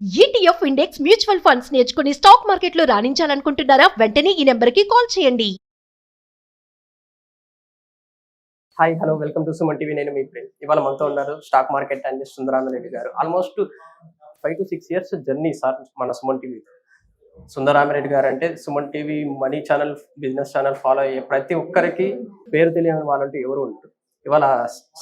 ETF index mutual funds నేర్చుకుని stock మార్కెట్లో రాణించాలనుకుంటున్నారా? వెంటనే ఈ నెంబర్కి కాల్ చేయండి. Hi hello welcome to Suman TV. నేను మీ ఫ్రెండ్. ఇవాళ మనతో ఉన్నారు స్టాక్ మార్కెట్ అనలిస్ట్ సుందరామిరెడ్డి గారు. Almost 5 to 6 years journey sir మన సుమన్ టీవీ. సుందరామిరెడ్డి గారు అంటే Suman TV money channel, business channel follow అయ్యే ప్రతి ఒక్కరికి పేరు తెలియని వాళ్ళంటూ ఎవరు ఉంటారు. ఇవాళ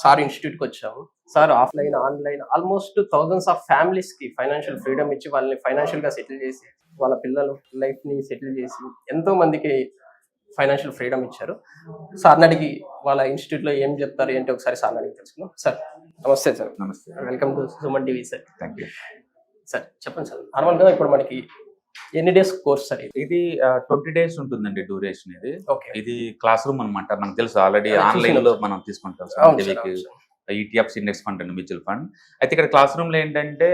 సార్ ఇన్స్టిట్యూట్కి వచ్చాము. Sir offline online almost thousands of families కి ఫైనాన్షియల్ ఫ్రీడమ్ ఇచ్చి వాళ్ళని ఫైనాన్షియల్ గా సెటిల్ చేసి వాళ్ళ పిల్లలు లైఫ్ ని సెటిల్ చేసి ఎంతో మందికి ఫైనాన్షియల్ ఫ్రీడమ్ ఇచ్చారు. సార్ని అడిగి వాళ్ళ ఇన్స్టిట్యూట్ లో ఏం చెప్తారు ఏంటి ఒకసారి సార్ని అడిగి తెలుసుకుందాం. సార్ నమస్తే సార్. నమస్తే. Welcome to Suman TV sir. Thank you. Sir చెప్పండి సార్, నార్మల్ గా ఇప్పుడు మనకి ఎన్ని డేస్ కోర్స్ సార్ ఇది? ఇది 20 days ఉంటుందండి డ్యూరేషన్. ఇది ఓకే, ఇది క్లాస్ రూమ్ అనమాట. మనకు తెలుసు ఆల్రెడీ చూసాను. ఆన్లైన్ లో మనం తీసుకుంటాం అవును సార్, టీవీకి అవును sir. ETFs index fund and mutual fund. అయితే ఇక్కడ క్లాస్ రూమ్ లో ఏంటంటే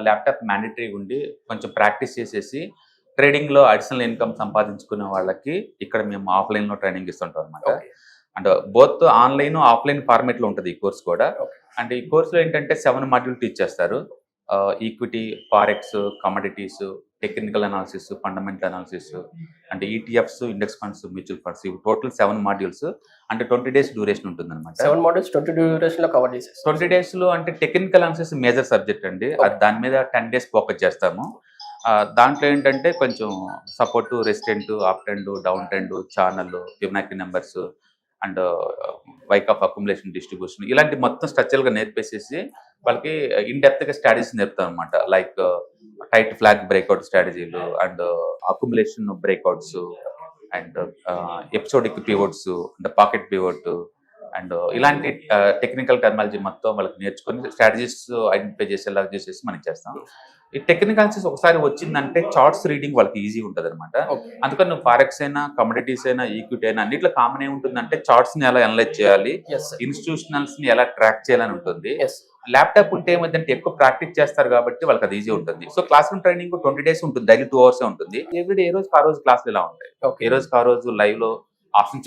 ల్యాప్టాప్ మ్యాండేటరీ ఉండి కొంచెం ప్రాక్టీస్ చేసేసి ట్రేడింగ్ లో అడిషనల్ ఇన్కమ్ సంపాదించుకునే వాళ్ళకి ఇక్కడ మేము ఆఫ్లైన్ లో ట్రైనింగ్ ఇస్తుంటాం అనమాట. Okay, and both online offline format లో ఉంటుంది ఈ కోర్స్ కూడా. ఓకే. అంటే ఈ కోర్సులో ఏంటంటే 7 మాడ్యూల్ టీచ్ చేస్తారు. Equity, forex, commodities, technical analysis, fundamental analysis, అంటే ETFs, index funds, mutual funds, ఇవి టోటల్ 7 మాడ్యూల్స్. అంటే 20 days డ్యూరేషన్ ఉంటుంది అనమాట. 7 మోడల్స్ 20 డ్యూరేషన్ లో కవర్ చేసేసి 20 days లో అంటే టెక్నికల్ అనాలిసిస్ మేజర్ సబ్జెక్ట్ అండి. అది దాని మీద 10 days ఫోకస్ చేస్తాము. దాంట్లో ఏంటంటే కొంచెం support, resistant, up trend, down trend, channel, Fibonacci numbers and Wyckoff accumulation, distribution, ఇలాంటి మొత్తం స్ట్రక్చర్గా నేర్పేసేసి వాళ్ళకి ఇన్ డెప్త్ గా స్ట్రాటజీస్ నేర్పుతాం అనమాట. లైక్ టైట్ ఫ్లాగ్ బ్రేక్అవుట్ స్ట్రాటజీలు and accumulation breakouts and episodic pivots and pocket pivot and ఇలాంటి టెక్నికల్ టెర్మాలజీ మొత్తం వాళ్ళకి నేర్చుకుని స్ట్రాటజీస్ ఐడెంటిఫై చేసేలాగా చేసేసి మనం చేస్తాం. ఈ టెక్నికల్ అనాలిసిస్ ఒకసారి వచ్చిందంటే చార్ట్స్ రీడింగ్ వాళ్ళకి ఈజీ ఉంటుంది అనమాట. అందుకని నువ్వు ఫారెక్స్ అయినా, కమోడిటీస్ అయినా, ఈక్విటీ అయినా అన్నిట్లో కామన్ ఏముంటుందంటే చార్ట్స్ ని ఎలా అనలైజ్ చేయాలి, ఇన్స్టిట్యూషనల్స్ ని ఎలా ట్రాక్ చేయాలని ఉంటుంది. ల్యాప్టాప్ ఉంటే ఏమైందంటే ఎక్కువ ప్రాక్టీస్ చేస్తారు కాబట్టి వాళ్ళకి అది ఈజీ ఉంటుంది. So class room training 20 days ఉంటుంది, డైలీ 2 hours ఉంటుంది. ఎవ్రీడే ఏ రోజు ఆ రోజు క్లాసులు ఇలా ఉంటాయి. ఏ రోజు ఆ రోజు లైవ్ లో ఆప్షన్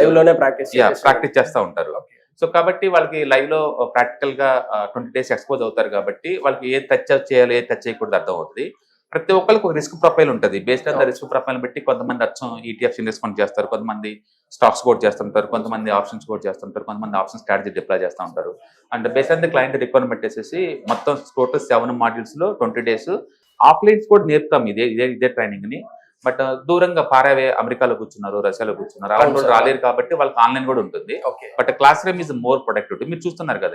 లైవ్ లోనే ప్రాక్టీస్ చేస్తూ ఉంటారు. సో కాబట్టి వాళ్ళకి లైవ్ లో ప్రాక్టికల్ గా 20 days ఎక్స్పోజ్ అవుతారు కాబట్టి వాళ్ళకి ఏ టచ్ చేయాలి, ఏ టచ్ చేయకూడదు అర్థం అవుతుంది. ప్రతి ఒక్కరికి ఒక రిస్క్ ప్రొఫైల్ ఉంటుంది. Based on the risk profile బట్టి కొంతమంది అచ్చం ఈటీఎఫ్ ఇండెక్స్ ఫండ్ చేస్తారు, కొంతమంది స్టాక్స్ కోడ్ చేస్తుంటారు, కొంతమంది ఆప్షన్స్ కోడ్ చేస్తుంటారు, కొంతమంది ఆప్షన్ స్ట్రాటజీ డిప్లాయ్ చేస్తూ ఉంటారు. And based on the client requirement పెట్టేసి మొత్తం టోటల్ 7 మాడ్యూల్స్ లో 20 days ఆఫ్లైన్స్ కూడా నేర్పుతాం ఇదే ట్రైనింగ్ ని. బట్ దూరంగా పారావే అమెరికాలో కూర్చున్నారు, రష్యాలో కూర్చున్నారు, అలాంటి వాళ్ళు రాలేరు కాబట్టి వాళ్ళకి ఆన్లైన్ కూడా ఉంటుంది. But class room is more productive. మీరు చూస్తున్నారు కదా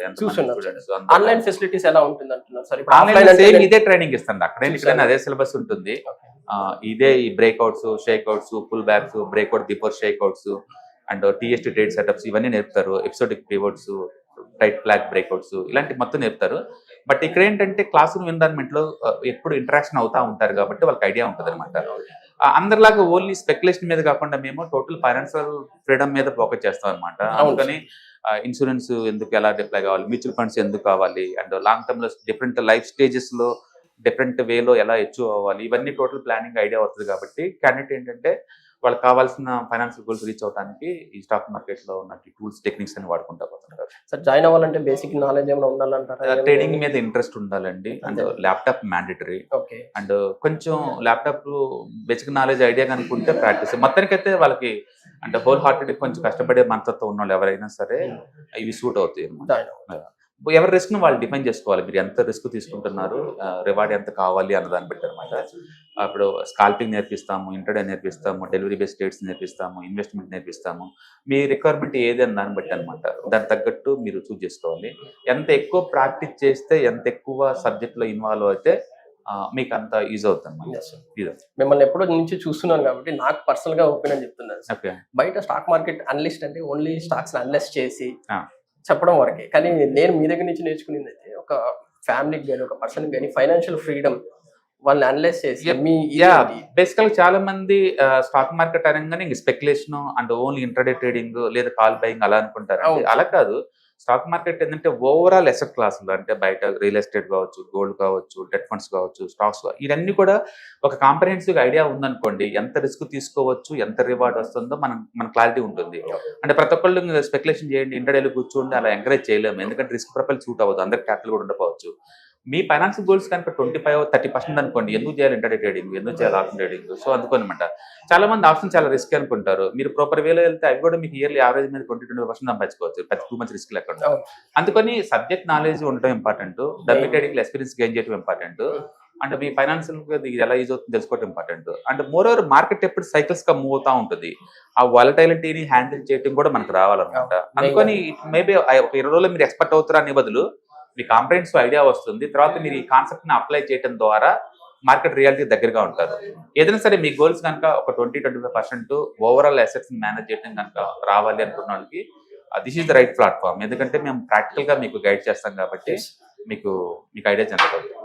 ఆన్లైన్ ఫెసిలిటీస్ ఎలా ఉంటుంది అంటున్నారు సార్? సేమ్ ఇదే ట్రైనింగ్ ఇస్తుంది అక్కడ, ఇక్కడైనా అదే సిలబస్ ఉంటుంది. ఇదే ఈ breakouts, shakeouts, pull backs, breakout before shakeouts and TST trade setups ఇవన్నీ నేర్పుతారు. Episodic pivots, tight flag breakouts ఇలాంటి మొత్తం నేర్పుతారు. బట్ ఇక్కడ ఏంటంటే క్లాస్ రూమ్ ఎన్విరాన్మెంట్ లో ఎప్పుడు ఇంటరాక్షన్ అవుతా ఉంటారు కాబట్టి వాళ్ళకి ఐడియా ఉంటుంది అనమాట. అందరిలాగా ఓన్లీ స్పెక్యులేషన్ మీద కాకుండా మేము టోటల్ ఫైనాన్షియల్ ఫ్రీడమ్ మీద ఫోకస్ చేస్తాం అనమాట. అందుకని ఇన్సూరెన్స్ ఎందుకు ఎలా డిప్లాయ్ కావాలి, మ్యూచువల్ ఫండ్స్ ఎందుకు కావాలి అండ్ లాంగ్ టర్మ్ లో డిఫరెంట్ లైఫ్ స్టేజెస్ లో డిఫరెంట్ వేలో ఎలా అచీవ్ అవ్వాలి, ఇవన్నీ టోటల్ ప్లానింగ్ ఐడియా అవుతుంది. కాబట్టి క్యాండిడేట్ ఏంటంటే వాళ్ళకి కావాల్సిన ఫైనాన్షియల్ గోల్స్ రీచ్ అవడానికి ఈ స్టాక్ మార్కెట్ లో ఉన్న టూల్స్, టెక్నిక్స్ అని వాడుకుంటా పోతుంటారు. సార్ జాయిన్ అవ్వాలంటే బేసిక్ నాలెడ్జ్ ఏమైనా ఉండాలంటారా? ట్రేడింగ్ మీద ఇంట్రెస్ట్ ఉండాలండి. And laptop mandatory. అండ్ కొంచెం ల్యాప్టాప్ బేసిక్ నాలెడ్జ్ ఐడియా కనుకుంటే ప్రాక్టీస్ మొత్తానికైతే వాళ్ళకి అంటే హోల్ హార్టెడ్ కొంచెం కష్టపడే మనస్తత్వం ఉన్న వాళ్ళు ఎవరైనా సరే ఇవి సూట్ అవుతాయి అన్నమాట. ఎవరి రిస్క్ ను వాళ్ళు డిఫైన్ చేసుకోవాలి. మీరు ఎంత రిస్క్ తీసుకుంటున్నారు, రివార్డ్ ఎంత కావాలి అన్న దాన్ని బట్టి అనమాట. అప్పుడు స్కాల్పింగ్ నేర్పిస్తాము, ఇంటర్డే నేర్పిస్తాము, డెలివరీ బేస్డ్ ట్రేడ్స్ నేర్పిస్తాము, ఇన్వెస్ట్మెంట్ నేర్పిస్తాము. మీ రిక్వైర్మెంట్ ఏది అని దాన్ని బట్టి అనమాట. దానికి తగ్గట్టు మీరు చూస్ చేసుకోవాలి. ఎంత ఎక్కువ ప్రాక్టీస్ చేస్తే, ఎంత ఎక్కువ సబ్జెక్ట్ లో ఇన్వాల్వ్ అయితే మీకు అంత ఈజీ అవుతుంది. మిమ్మల్ని ఎప్పుడో నుంచి చూస్తున్నాను కాబట్టి నాకు పర్సనల్ గా ఒపీనియన్ చెప్తున్నాను. బయట స్టాక్ మార్కెట్ అనలిస్ట్ అంటే ఓన్లీ స్టాక్స్ అనలైజ్ చేసి చెప్పడం వరకే. కానీ నేను మీ దగ్గర నుంచి నేర్చుకునేది అయితే ఒక ఫ్యామిలీకి కానీ ఒక పర్సన్ కానీ ఫైనాన్షియల్ ఫ్రీడమ్ వాళ్ళని అనలైజ్ చేసి బేసికల్ చాలా మంది స్టాక్ మార్కెట్ అనగానే speculation and only intraday trading లేదా కాల్ బయింగ్ అలా అనుకుంటారు. అలా కాదు. స్టాక్ మార్కెట్ ఏంటంటే ఓవరాల్ అసెట్ క్లాసులు, అంటే బయట రియల్ ఎస్టేట్ కావచ్చు, గోల్డ్ కావచ్చు, డెట్ ఫండ్స్ కావచ్చు, స్టాక్స్ ఇవన్నీ కూడా ఒక కాంప్రహెన్సివ్ ఐడియా ఉందనుకోండి, ఎంత రిస్క్ తీసుకోవచ్చు, ఎంత రివార్డ్ వస్తుందో మన క్లారిటీ ఉంటుంది. అంటే ప్రతి ఒక్కళ్ళు స్పెక్యులేషన్ చేయండి, ఇంటర్డేలో కూర్చోండి అలా ఎంకరేజ్ చేయలేము. ఎందుకంటే రిస్క్ ప్రొఫైల్ సూట్ అవ్వదు, అందరికి క్యాపిటల్ కూడా ఉండకపోవచ్చు. మీ ఫైనాన్షియల్ గోల్స్ కనుక 25-30% అనుకోండి, ఎందుకు చేయాలి ఇంటర్డే ట్రేడింగ్, ఎందుకు చేయాలి ఆప్షన్ ట్రేడింగ్? సో అందుకోనమాట చాలా మంది ఆప్షన్ చాలా రిస్క్ అనుకుంటారు. మీరు ప్రాపర్ వేలో వెళ్తే అవి కూడా మీకు ఇయర్లీ యావరేజ్ మీద 20-25% సంపాదించుకోవచ్చు, పెద్ద టూ మచ్ రిస్క్ లేకుండా. అందుకని సబ్జెక్ట్ నాలెడ్జ్ ఉండటం ఇంపార్టెంట్, డబ్బీ ట్రేడింగ్ ఎక్స్పీరియన్స్ గెయిన్ చేయడం ఇంపార్టెంట్, అండ్ మీ ఫైనాన్షియల్ ఇది ఎలా యూజ్ అవుతుంది తెలుసుకోవడం important. And more over market ఎప్పుడు సైకిల్స్ గా మూవ్ అవుతా ఉంటుంది, ఆ వాలటైలిటీని హ్యాండిల్ చేయడం కూడా మనకు రావాలన్నమాట. అందుకని మేబీ ఒక 20 రోజుల్లో మీరు ఎక్స్పర్ట్ అవుతారా అనే బదులు మీ కాంప్రహెన్సివ్ ఐడియా వస్తుంది, తర్వాత మీరు ఈ కాన్సెప్ట్ ని అప్లై చేయడం ద్వారా మార్కెట్ రియాలిటీ దగ్గరగా ఉంటారు. ఏదైనా సరే మీ గోల్స్ కనుక ఒక 20-25% ఓవరాల్ అసెట్స్ మేనేజ్ చేయడం కనుక రావాలి అనుకున్న వాళ్ళకి this is the right platform. ఎందుకంటే మేము ప్రాక్టికల్ గా మీకు గైడ్ చేస్తాం కాబట్టి మీకు ఐడియా జనరేట్ అవుతుంది.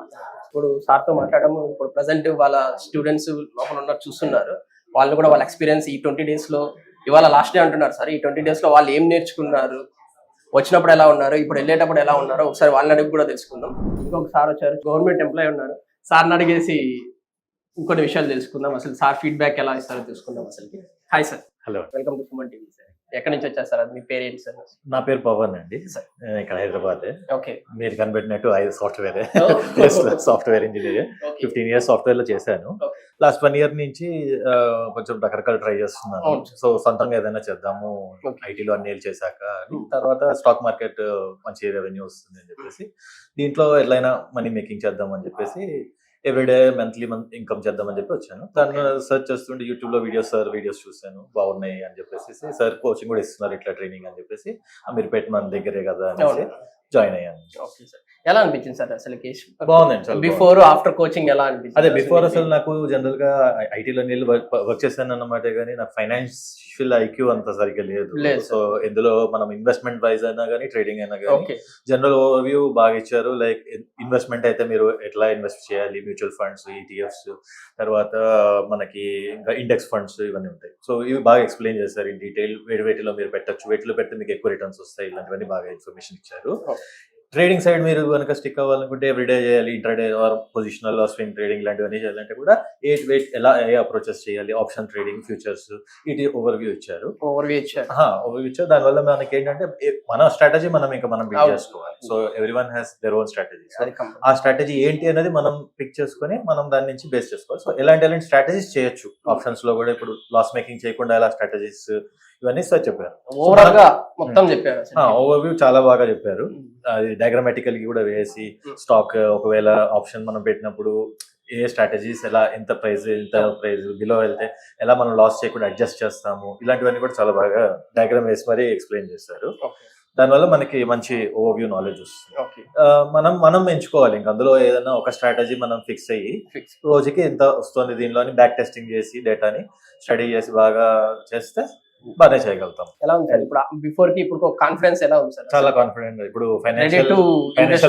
ఇప్పుడు సార్తో మాట్లాడము, ఇప్పుడు ప్రజెంట్ వాళ్ళ స్టూడెంట్స్ లోపల ఉన్నారు చూస్తున్నారు, వాళ్ళు కూడా వాళ్ళ ఎక్స్పీరియన్స్ ఈ 20 days లో, ఇవాళ లాస్ట్ డే అంటున్నారు సార్, ఈ 20 days లో వాళ్ళు ఏం నేర్చుకున్నారు, వచ్చినప్పుడు ఎలా ఉన్నారు, ఇప్పుడు వెళ్ళేటప్పుడు ఎలా ఉన్నారో ఒకసారి వాళ్ళని అడిగి కూడా తెలుసుకుందాం. ఇంకొక సార్ వచ్చారు, గవర్నమెంట్ ఎంప్లాయీ ఉన్నారు, సార్ని అడిగేసి ఇంకొన్ని విషయాలు తెలుసుకుందాం. అసలు సార్ ఫీడ్బ్యాక్ ఎలా ఇస్తారో తెలుసుకుందాం. అసలు hi sir, hello, welcome to Suman TV sir. ఎక్కడి నుంచి వచ్చారు సార్? అది మీ పేరు ఏంటి సార్? నా పేరు పవన్ అండి, నేను ఇక్కడ హైదరాబాద్. ఓకే, మీరు కనిపెట్టినట్టు software software engineer, 15 years software లో చేశాను. లాస్ట్ 1 year నుంచి కొంచెం రకరకాల ట్రై చేస్తున్నాను. సో సొంతంగా ఏదైనా చేద్దాము ఐటీలో అన్ని చేశాక, తర్వాత స్టాక్ మార్కెట్ మంచి రెవెన్యూ వస్తుంది అని చెప్పేసి దీంట్లో ఎట్లయినా మనీ మేకింగ్ చేద్దాం అని చెప్పేసి ఎవ్రీడే మంత్లీ ఇన్కమ్ చేద్దామని చెప్పి వచ్చాను. దాన్ని సర్చ్ చేస్తుంటే యూట్యూబ్ లో వీడియోస్ చూసాను, బాగున్నాయి అని చెప్పేసి సార్ కోచింగ్ కూడా ఇస్తున్నారు ఇట్లా ట్రైనింగ్ అని చెప్పేసి, మీరు పెట్టి మన దగ్గరే కదా అని జాయిన్ అయ్యాను. ఓకే సార్, ఎలా అనిపించింది సార్ అసలు? బాగుందండి. బిఫోర్ ఆఫ్టర్ కోచింగ్ ఎలా అనిపించింది? అదే బిఫోర్ అసలు నాకు జనరల్ గా ఐటీలో నీళ్ళు వర్క్ చేశాను అన్నమాట, కానీ నాకు ఫైనాన్షియల్ ఐక్యూ అంత సరిగ్గా లేదు. సో ఇందులో మనం ఇన్వెస్ట్మెంట్ వైజ్ అయినా కానీ ట్రేడింగ్ అయినా కానీ జనరల్ ఓవర్వ్యూ బాగా ఇచ్చారు. లైక్ ఇన్వెస్ట్మెంట్ అయితే మీరు ఎట్లా ఇన్వెస్ట్ చేయాలి, మ్యూచువల్ ఫండ్స్, ఈటీఎఫ్స్, తర్వాత మనకి ఇంకా ఇండెక్స్ ఫండ్స్ ఇవన్నీ ఉంటాయి. సో ఇవి బాగా ఎక్స్ప్లెయిన్ చేశారు ఇన్ డీటెయిల్. వేటిలో మీరు పెట్టచ్చు, వేటిలో పెడితే మీకు ఎక్కువ రిటర్న్స్ వస్తాయి, ఇలాంటివన్నీ బాగా ఇన్ఫర్మేషన్ ఇచ్చారు. ట్రేడింగ్ సైడ్ మీరు కనుక స్టిక్ అవ్వాలనుకుంటే ఎవ్రీడే చేయాలి, intraday or positional swing trading లాంటివన్నీ చేయాలంటే కూడా ఎలా అప్రోచెస్ చేయాలి, ఆప్షన్ ట్రేడింగ్, ఫ్యూచర్స్, ఇది ఓవర్వ్యూ ఇచ్చారు. దానివల్ల మనకి ఏంటంటే మన స్ట్రాటజీ మనం బిల్డ్ చేసుకోవాలి. So everyone has their own strategy. ఆ స్ట్రాటజీ ఏంటి అనేది మనం పిక్ చేసుకొని మనం దాని నుంచి బేస్ చేసుకోవాలి. సో ఎలాంటి స్ట్రాటజీస్ చేయొచ్చు ఆప్షన్స్ లో కూడా. ఇప్పుడు లాస్ మేకింగ్ చేయకుండా ఎలా స్ట్రాటజీస్, ఇవన్నీ సార్ చెప్పారు. ఓవరాల్ గా మొత్తం చెప్పారు, ఓవర్వ్యూ చాలా బాగా చెప్పారు. అది డయాగ్రామాటికల్ గా కూడా వేసి స్టాక్ ఒకవేళ ఆప్షన్ మనం పెట్టినప్పుడు ఏ స్ట్రాటజీస్ ఎలా, ఎంత ప్రైస్ బిలో వెళ్తే ఎలా మనం లాస్ చేయకుండా అడ్జస్ట్ చేస్తాము, ఇలాంటివన్నీ కూడా చాలా బాగా డయాగ్రామ్ వేసి మరీ ఎక్స్ప్లెయిన్ చేస్తారు. దానివల్ల మనకి మంచి ఓవర్వ్యూ నాలెడ్జ్ వస్తుంది. మనం ఎంచుకోవాలి, ఇంకా అందులో ఏదైనా ఒక స్ట్రాటజీ మనం ఫిక్స్ అయ్యి రోజుకి ఎంత వస్తుంది దీనిలోని బ్యాక్ టెస్టింగ్ చేసి డేటాని స్టడీ చేసి బాగా చేస్తే బాగా చేయగలుగుతాం. ఎలా ఉంది సార్ ఇప్పుడు బిఫోర్ కి ఇప్పుడు కాన్ఫిడెన్స్ ఎలా ఉంది సార్? చాలా కాన్ఫిడెంట్. ఇప్పుడు ఫైనాన్షియల్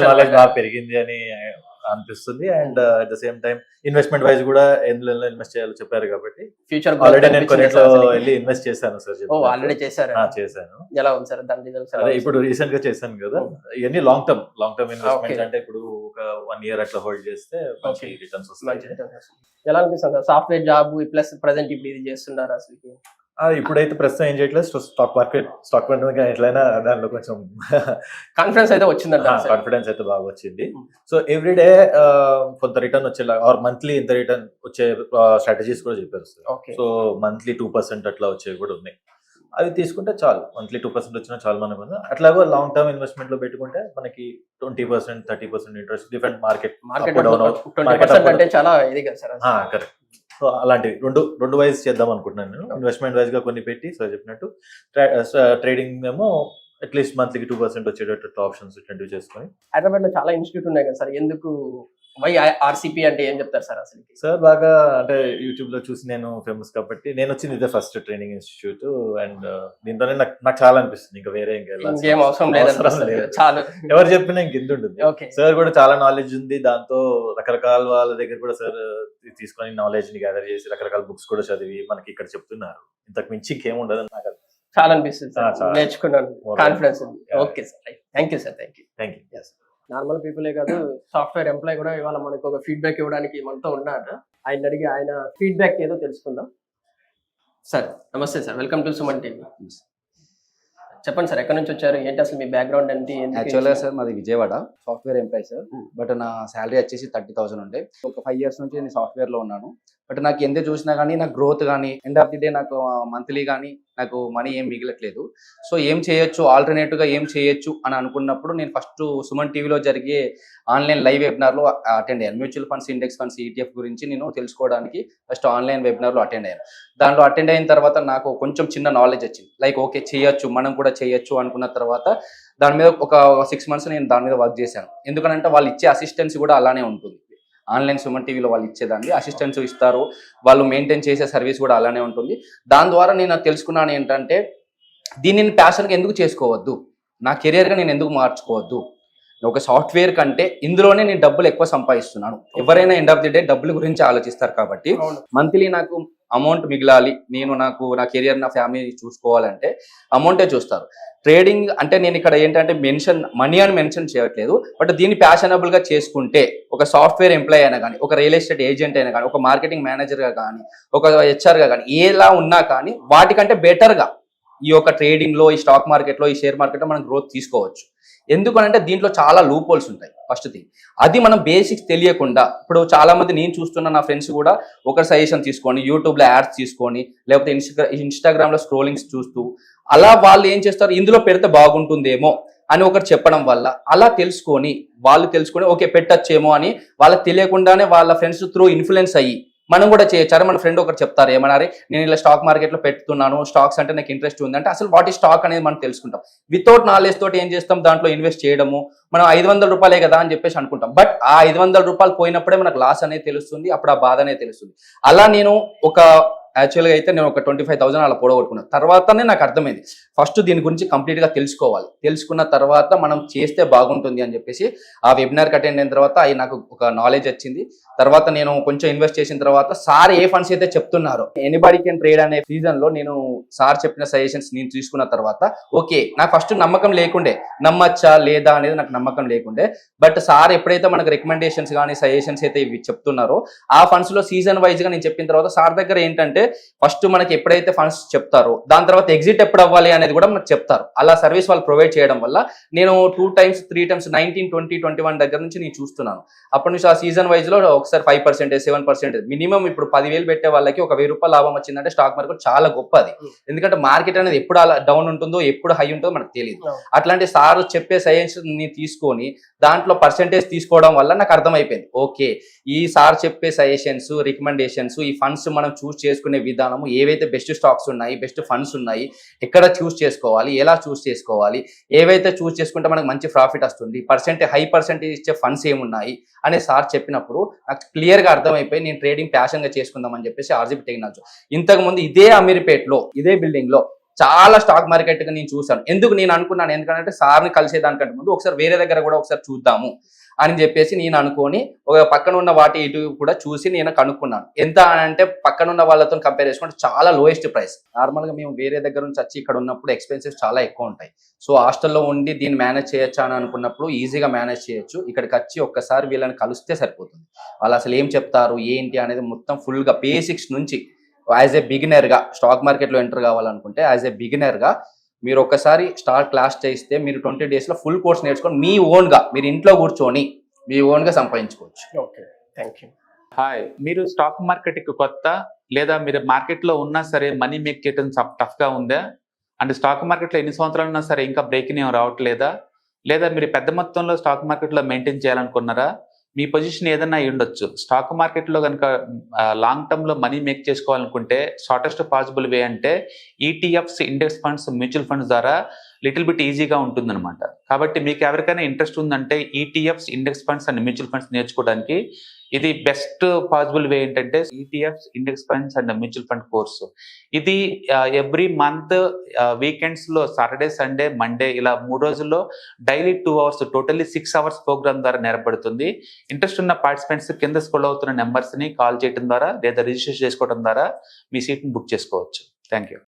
నాలెడ్జ్ బాగా పెరిగింది అని అనిపిస్తుంది. And at the same time investment wise కూడా ఎందులో ఇన్వెస్ట్ చేయాలో చెప్పారు కాబట్టి ఫ్యూచర్ ఆల్రెడీ నేను కొన్నిట్లో వెళ్ళి ఇన్వెస్ట్ చేశాను సార్. ఆల్రెడీ చేశాను. ఎలా ఉంది సార్ దాని రిజల్ట్స్? అదే ఇప్పుడు రీసెంట్ గా చేశాను కదా, ఇవన్నీ లాంగ్ టర్మ్ ఇన్వెస్ట్మెంట్. అంటే ఇప్పుడు ఒక 1 year అట్లా హోల్డ్ చేస్తే మంచి రిటర్న్స్ వస్తాయి. ఎలా అనిపిస్తుంది sir software job plus present ఇప్పుడు ఇది చేస్తున్నారు? అసలు ఇప్పుడైతే ప్రస్తుతం ఏం చేయట్లేదు, స్టాక్ మార్కెట్ ఎట్లయినా దానిలో కొంచెం కాన్ఫిడెన్స్ అయితే వచ్చిందంట. కాన్ఫిడెన్స్ అయితే బాగా వచ్చింది. సో ఎవ్రీడే కొంత రిటర్న్ వచ్చేలా ఆర్ మంత్లీ ఇంత రిటర్న్ వచ్చే స్ట్రాటజీస్ కూడా చెప్పారు సార్. సో మంత్లీ 2% అట్లా వచ్చేవి కూడా ఉన్నాయి. అవి తీసుకుంటే చాలు, మంత్లీ 2% వచ్చినా చాలు మనకు. అట్లాగో లాంగ్ టర్మ్ ఇన్వెస్ట్మెంట్ లో పెట్టుకుంటే మనకి 20%, 30% ఇంట్రెస్ట్ డిఫరెంట్ మార్కెట్ అంటే చాలా ఇది కదా సార్. కరెక్ట్. సో అలాంటివి రెండు వైజ్ చేద్దాం అనుకుంటున్నాను నేను. ఇన్వెస్ట్మెంట్ వైజ్ గా కొన్ని పెట్టి సార్ చెప్పినట్టు, ట్రేడింగ్ ఏమో అట్లీస్ట్ మంత్లీకి 2% వచ్చేటట్టు ఆప్షన్స్ ఇట్లాంటివి చేసుకొని. హైదరాబాద్ లో చాలా ఇన్స్టిట్యూట్ ఉన్నాయి కదా సార్, ఎందుకు ఆర్సిపి అంటే ఏం చెప్తారు సార్? అసలు సార్ బాగా అంటే యూట్యూబ్ లో చూసి నేను ఫేమస్ కాబట్టి నేను వచ్చింది ఇదే ఫస్ట్ ట్రైనింగ్ ఇన్స్టిట్యూట్. అండ్ దీంతోనే నాకు చాలా అనిపిస్తుంది, ఇంకా వేరే ఇంకేం అవసరం లేదు, చాలా ఎవరు చెప్పినా ఇంకెంత ఉంటుంది. సార్ కూడా చాలా నాలెడ్జ్ ఉంది, దాంతో రకరకాల వాళ్ళ దగ్గర కూడా సార్ తీసుకొని నాలెడ్జ్ ని గ్యాదర్ చేసి రకరకాల బుక్స్ కూడా చదివి మనకి ఇక్కడ చెప్తున్నారు. ఇంతకు మించి ఇంకేం ఉండదు నాకు చాలా అనిపిస్తుంది, నేర్చుకున్నాను, కాన్ఫిడెన్స్ ఉంది. Okay sir, thank you sir. Thank you. Normal పీపులే కాదు, సాఫ్ట్వేర్ ఎంప్లాయ్ కూడా ఇవాళ మనకు ఒక ఫీడ్బ్యాక్ ఇవ్వడానికి మనతో ఉన్నారు. ఆయన అడిగి ఆయన ఫీడ్బ్యాక్ ఏదో తెలుసుకుందాం. సార్ నమస్తే sir, welcome to Suman TV. చెప్పండి సార్, ఎక్కడి నుంచి వచ్చారు, ఏంటి అసలు మీ బ్యాక్గ్రౌండ్ ఏంటి? యాక్చువల్గా సార్ మాది Vijayawada, software employee sir. But నా శాలరీ వచ్చేసి 30,000 ఉండే. ఒక 5 years నుంచి నేను సాఫ్ట్వేర్లో ఉన్నాను. బట్ నాకు ఎంత చూసినా కానీ నాకు గ్రోత్ కానీ ఎండ్ ఆఫ్ ది డే నాకు మంత్లీ కానీ నాకు మనీ ఏం మిగలట్లేదు. సో ఏం చేయొచ్చు, ఆల్టర్నేటివ్గా ఏం చేయొచ్చు అని అనుకున్నప్పుడు నేను ఫస్ట్ సుమన్ టీవీలో జరిగే ఆన్లైన్ లైవ్ వెబినార్లో అటెండ్ అయ్యాను. Mutual funds, index funds, ETF గురించి నేను తెలుసుకోవడానికి ఫస్ట్ ఆన్లైన్ వెబినార్లో అటెండ్ అయ్యాను. దాంట్లో అటెండ్ అయిన తర్వాత నాకు కొంచెం చిన్న నాలెడ్జ్ వచ్చింది. లైక్ ఓకే చేయొచ్చు, మనం కూడా చేయొచ్చు అనుకున్న తర్వాత దాని మీద ఒక 6 months నేను దాని మీద వర్క్ చేశాను. ఎందుకంటే వాళ్ళు ఇచ్చే అసిస్టెన్సీ కూడా అలానే ఉంటుంది. ఆన్లైన్ సుమన్ టీవీలో వాళ్ళు ఇచ్చేదాన్ని అసిస్టెన్స్ ఇస్తారు, వాళ్ళు మెయింటైన్ చేసే సర్వీస్ కూడా అలానే ఉంటుంది. దాని ద్వారా నేను తెలుసుకున్నాను ఏంటంటే దీన్ని ప్యాషన్గా ఎందుకు చేసుకోవద్దు, నా కెరియర్గా నేను ఎందుకు మార్చుకోవద్దు. ఒక సాఫ్ట్వేర్ కంటే ఇందులోనే నేను డబ్బులు ఎక్కువ సంపాదిస్తున్నాను. ఎవరైనా ఎండ్ ఆఫ్ ది డే డబ్బుల గురించి ఆలోచిస్తారు కాబట్టి మంత్లీ నాకు అమౌంట్ మిగిలాలి, నేను నా కెరియర్, నా ఫ్యామిలీ చూసుకోవాలంటే అమౌంటే చూస్తారు. ట్రేడింగ్ అంటే నేను ఇక్కడ ఏంటంటే మనీ అని మెన్షన్ చేయట్లేదు. బట్ దీన్ని ప్యాషనబుల్ గా చేసుకుంటే ఒక సాఫ్ట్వేర్ ఎంప్లాయ్ అయినా కానీ, ఒక రియల్ ఎస్టేట్ ఏజెంట్ అయినా కానీ, ఒక మార్కెటింగ్ మేనేజర్ గా కానీ, ఒక HR గా కానీ, ఎలా ఉన్నా కానీ వాటికంటే బెటర్ గా ఈ యొక్క ట్రేడింగ్ లో, ఈ స్టాక్ మార్కెట్ లో, ఈ షేర్ మార్కెట్ లో మనం గ్రోత్ తీసుకోవచ్చు. ఎందుకనంటే దీంట్లో చాలా లూప్ హోల్స్ ఉంటాయి. ఫస్ట్ థింగ్ అది మనం బేసిక్స్ తెలియకుండా, ఇప్పుడు చాలా మంది నేను చూస్తున్న నా ఫ్రెండ్స్ కూడా ఒకరి సజెషన్ తీసుకొని యూట్యూబ్లో యాడ్స్ తీసుకొని, లేకపోతే ఇన్స్టాగ్రామ్లో స్క్రోలింగ్స్ చూస్తూ అలా వాళ్ళు ఏం చేస్తారు, ఇందులో పెడితే బాగుంటుందేమో అని ఒకరు చెప్పడం వల్ల అలా వాళ్ళు తెలుసుకొని ఓకే పెట్టచ్చేమో అని వాళ్ళకి తెలియకుండానే వాళ్ళ ఫ్రెండ్స్ త్రూ ఇన్ఫ్లుయెన్స్ అయ్యి మనం కూడా చేయొచ్చారు. మన ఫ్రెండ్ ఒకరు చెప్తారు, ఏమన్నారే నేను ఇలా స్టాక్ మార్కెట్లో పెడుతున్నాను, స్టాక్స్ అంటే నాకు ఇంట్రెస్ట్ ఉంది అంటే అసలు వాట్ ఈ స్టాక్ అనేది మనం తెలుసుకుంటాం. వితౌట్ నాలెడ్జ్ తోటి ఏం చేస్తాం, దాంట్లో ఇన్వెస్ట్ చేయడము, మనం 500 రూపాయలే కదా అని చెప్పేసి అనుకుంటాం. బట్ ఆ 500 రూపాయలు పోయినప్పుడే మనకు లాస్ అనేది తెలుస్తుంది, అప్పుడు ఆ బాధ అనేది తెలుస్తుంది. అలా నేను యాక్చువల్గా అయితే నేను ఒక 25,000 అలా పోడగొట్టుకున్నాను. తర్వాతనే నాకు అర్థమైంది ఫస్ట్ దీని గురించి కంప్లీట్గా తెలుసుకోవాలి. తెలుసుకున్న తర్వాత మనం చేస్తే బాగుంటుంది అని చెప్పేసి ఆ వెబినార్కి అటెండ్ అయిన తర్వాత నాకు ఒక నాలెడ్జ్ వచ్చింది. తర్వాత నేను కొంచెం ఇన్వెస్ట్ చేసిన తర్వాత సార్ ఏ ఫండ్స్ అయితే చెప్తున్నారో ఎనీబడీ కెన్ ట్రేడ్ అనే సీజన్లో నేను సార్ చెప్పిన సజెషన్స్ నేను తీసుకున్న తర్వాత ఓకే, నాకు ఫస్ట్ నమ్మకం లేకుండే, నమ్మచ్చా లేదా అనేది నాకు నమ్మకం లేకుండే. బట్ సార్ ఎప్పుడైతే మనకు రికమెండేషన్స్ కానీ సజెషన్స్ అయితే ఇవి చెప్తున్నారో ఆ ఫండ్స్లో సీజన్ వైజ్గా నేను చెప్పిన తర్వాత సార్ దగ్గర ఏంటంటే ఫస్ట్ మనకి ఎప్పుడైతే ఫండ్స్ చెప్తారో దాని తర్వాత ఎగ్జిట్ ఎప్పుడు అవ్వాలి అనేది కూడా మనకు చెప్తారు. అలా సర్వీస్ వాళ్ళు ప్రొవైడ్ చేయడం వల్ల నేను 2 times 3 times 19, 20, 21 దగ్గర నుంచి నేను చూస్తున్నాను. అప్పటి నుంచి ఆ సీజన్ వైజ్ లో ఒకసారి 5%, 7% మినిమం. ఇప్పుడు 10,000 పెట్టే వాళ్ళకి ఒక 1,000 రూపాయలు లాభం వచ్చిందంటే స్టాక్ మార్కెట్ చాలా గొప్పది. ఎందుకంటే మార్కెట్ అనేది ఎప్పుడు అలా డౌన్ ఉంటుందో ఎప్పుడు హై ఉంటుందో మనకు తెలియదు. అట్లాంటి సార్ చెప్పే సజెషన్స్ ని తీసుకొని దాంట్లో పర్సెంటేజ్ తీసుకోవడం వల్ల నాకు అర్థమైపోయింది ఓకే, ఈ సార్ చెప్పే సజెషన్స్, రికమెండేషన్స్, ఈ ఫండ్స్ మనం చూస్ చేసుకునే విధానము, ఏవైతే బెస్ట్ స్టాక్స్ ఉన్నాయి, బెస్ట్ ఫండ్స్ ఉన్నాయి, ఎక్కడ చూస్ చేసుకోవాలి, ఎలా చూస్ చేసుకోవాలి, ఏవైతే చూస్ చేసుకుంటే మనకు మంచి ప్రాఫిట్ వస్తుంది, హై పర్సెంటేజ్ ఇచ్చే ఫండ్స్ ఏమున్నాయి అనే సార్ చెప్పినప్పుడు నాకు క్లియర్గా అర్థమైపోయి నేను ట్రేడింగ్ ప్యాషన్గా చేసుకుందామని చెప్పేసి RGP టెక్నాలజీ ఇంతకుముందు ఇదే అమీర్పేట్లో ఇదే బిల్డింగ్లో చాలా స్టాక్ మార్కెట్ గా నేను చూసాను. ఎందుకు నేను అనుకున్నాను, ఎందుకంటే సార్ని కలిసేదానికంటే ముందు ఒకసారి వేరే దగ్గర కూడా ఒకసారి చూద్దాము అని చెప్పేసి నేను అనుకొని ఒక పక్కన ఉన్న వాటి ఇటు కూడా చూసి నేను కనుక్కున్నాను. ఎంత అంటే పక్కన ఉన్న వాళ్ళతో కంపేర్ చేసుకుంటే చాలా లోయెస్ట్ ప్రైస్. నార్మల్గా మేము వేరే దగ్గర నుంచి వచ్చి ఇక్కడ ఉన్నప్పుడు ఎక్స్పెన్సెస్ చాలా ఎక్కువ ఉంటాయి. సో హాస్టల్లో ఉండి దీన్ని మేనేజ్ చేయొచ్చా అని అనుకున్నప్పుడు ఈజీగా మేనేజ్ చేయొచ్చు. ఇక్కడికి వచ్చి ఒక్కసారి వీళ్ళని కలిస్తే సరిపోతుంది. వాళ్ళు అసలు ఏం చెప్తారు ఏంటి అనేది మొత్తం ఫుల్గా బేసిక్స్ నుంచి యాజ్ ఏ బిగినర్గా స్టాక్ మార్కెట్లో ఎంటర్ కావాలనుకుంటే యాజ్ ఏ బిగినర్గా మీరు ఒకసారి స్టార్ క్లాస్ చేస్తే మీరు 20 daysలో ఫుల్ కోర్స్ నేర్చుకొని మీ ఓన్గా మీరు ఇంట్లో కూర్చొని మీ ఓన్గా సంపాదించుకోవచ్చు. Okay, thank you. హాయ్, మీరు స్టాక్ మార్కెట్కి కొత్త లేదా మీరు మార్కెట్లో ఉన్నా సరే మనీ మేక్ చేయడం టఫ్గా ఉందా? అంటే స్టాక్ మార్కెట్లో ఎన్ని సంవత్సరాలు ఉన్నా సరే ఇంకా బ్రేకింగ్ ఏం రావట్లేదా? లేదా మీరు పెద్ద మొత్తంలో స్టాక్ మార్కెట్లో మెయింటైన్ చేయాలనుకున్నారా? మీ పొజిషన్ ఏదైనా అయి ఉండొచ్చు. స్టాక్ మార్కెట్లో కనుక లాంగ్ టర్మ్లో మనీ మేక్ చేసుకోవాలనుకుంటే షార్టెస్ట్ పాసిబుల్ వే అంటే ETFs, index funds, mutual funds ద్వారా లిటిల్ బిట్ ఈజీగా ఉంటుందన్నమాట. కాబట్టి మీకు ఎవరికైనా ఇంట్రెస్ట్ ఉందంటే ETFs, index funds and mutual funds నేర్చుకోవడానికి ఇది బెస్ట్ పాసిబుల్ వే ఏంటంటే ETFs, index funds and mutual fund course. ఇది ఎవ్రీ మంత్ వీకెండ్స్లో సాటర్డే, సండే, మండే ఇలా 3 రోజుల్లో daily 2 hours totally 6 hours program ద్వారా నేర్పడుతుంది. ఇంట్రెస్ట్ ఉన్న పార్టిసిపెంట్స్ కింద స్క్రోల్ అవుతున్న నెంబర్స్ని కాల్ చేయడం ద్వారా లేదా రిజిస్టర్ చేసుకోవడం ద్వారా మీ సీట్ని బుక్ చేసుకోవచ్చు. Thank you.